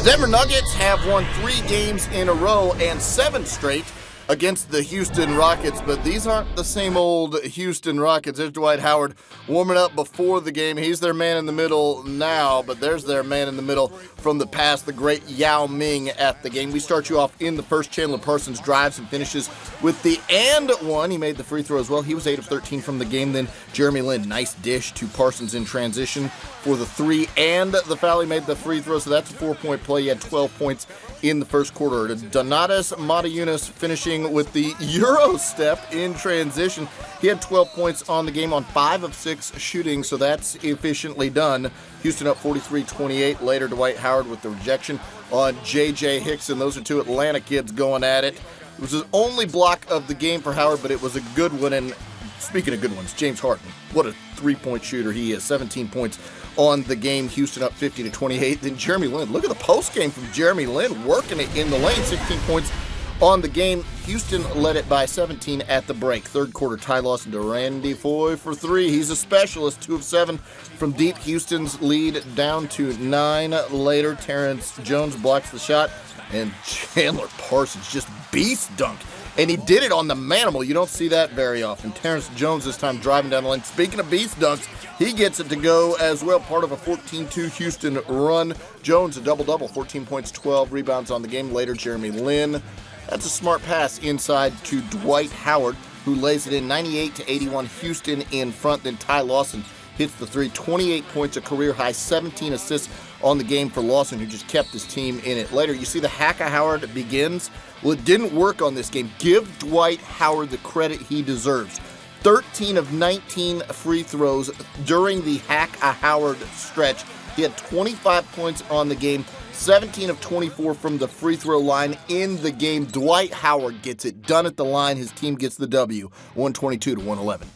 Denver Nuggets have won 3 games in a row and 7 straight against the Houston Rockets, but these aren't the same old Houston Rockets. There's Dwight Howard warming up before the game. He's their man in the middle now, but there's their man in the middle from the past, the great Yao Ming at the game. We start you off in the first. Chandler Parsons drives and finishes with the and one. He made the free throw as well. He was 8 of 13 from the game. Then Jeremy Lin, nice dish to Parsons in transition for the 3 and the foul. He made the free throw, so that's a 4-point play. He had 12 points in the first quarter. Donatas Motiejunas finishing with the Euro step in transition. He had 12 points on the game on 5 of 6 shooting, so that's efficiently done. Houston up 43-28. Later, Dwight Howard with the rejection on J.J. Hickson. Those are 2 Atlanta kids going at it. It was his only block of the game for Howard, but it was a good one. And speaking of good ones, James Harden, what a 3-point shooter he is. 17 points on the game. Houston up 50-28. Then Jeremy Lin. Look at the post game from Jeremy Lin, working it in the lane. 16 points on the game. Houston led it by 17 at the break. Third quarter, Ty Lawson to Randy Foye for 3. He's a specialist. 2 of 7 from deep. Houston's lead down to 9. Later, Terrence Jones blocks the shot, and Chandler Parsons just beast dunked. And he did it on the manimal. You don't see that very often. Terrence Jones this time driving down the lane. Speaking of beast dunks, he gets it to go as well. Part of a 14-2 Houston run. Jones a double-double, 14 points, 12 rebounds on the game. Later, Jeremy Lin. That's a smart pass inside to Dwight Howard, who lays it in 98-81. Houston in front. Then Ty Lawson hits the 3. 28 points, a career high, 17 assists on the game for Lawson, who just kept his team in it. Later, you see the hack-a-Howard begins. Well, it didn't work on this game. Give Dwight Howard the credit he deserves. 13 of 19 free throws during the hack-a-Howard stretch. He had 25 points on the game, 17 of 24 from the free throw line in the game. Dwight Howard gets it done at the line. His team gets the W, 122-111.